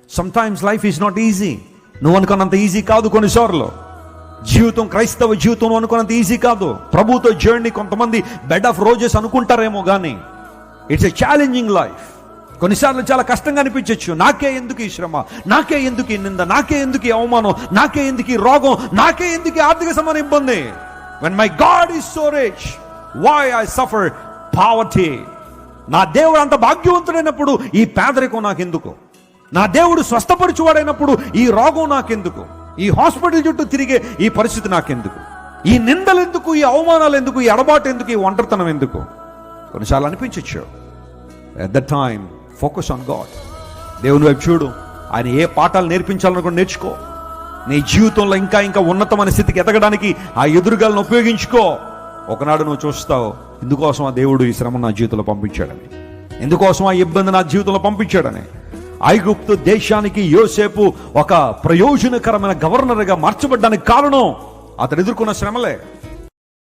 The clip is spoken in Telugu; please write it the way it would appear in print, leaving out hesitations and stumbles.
Sometimes life is not easy. నువ్వు అనుకున్నంత ఈజీ కాదు కొన్నిసార్లు జీవితం. క్రైస్తవ జీవితం నువ్వు అనుకున్నంత ఈజీ కాదు. ప్రభుతో జర్నీ కొంతమంది బెడ్ ఆఫ్ రోజెస్ అనుకుంటారేమో కానీ ఇట్స్ ఎ ఛాలెంజింగ్ లైఫ్. కొన్నిసార్లు చాలా కష్టంగా అనిపించవచ్చు. నాకే ఎందుకు ఈ శ్రమ, నాకే ఎందుకు ఈ నింద, నాకే ఎందుకు ఈ అవమానం, నాకే ఎందుకు ఈ రోగం, నాకే ఎందుకు ఈ ఆర్థిక సమాన ఇబ్బంది. When my God is so rich, why I suffer poverty. నా దేవుడు అంత భాగ్యవంతుడైనప్పుడు ఈ పేదరికం నాకెందుకు? నా దేవుడు స్వస్థపరచువాడైనప్పుడు ఈ రోగం నాకెందుకు? ఈ హాస్పిటల్ చుట్టూ తిరిగే ఈ పరిస్థితి నాకెందుకు? ఈ నిందలు ఎందుకు? ఈ అవమానాలు ఎందుకు? ఈ ఎడబాటు ఎందుకు? ఈ ఒంటరితనం ఎందుకు? కొన్నిసార్లు అనిపించచ్చు. At that time focus on God. దేవుని వైపు చూడు. ఆయన ఏ పాఠాలు నేర్పించాలనుకుని నేర్చుకో. నీ జీవితంలో ఇంకా ఇంకా ఉన్నతమైన స్థితికి ఎదగడానికి ఆ ఎదురుగాలను ఉపయోగించుకో. ఒకనాడు నువ్వు చూస్తావు, ఇందుకోసం ఆ దేవుడు ఈ శ్రమ నా జీవితంలో పంపించాడని, ఎందుకోసం ఆ ఇబ్బంది నా జీవితంలో పంపించాడని. ఐగుప్తు దేశానికి యోసేపు ఒక ప్రయోజనకరమైన గవర్నర్గా మార్చబడ్డానికి కారణం అతడు ఎదుర్కొన్న శ్రమలే.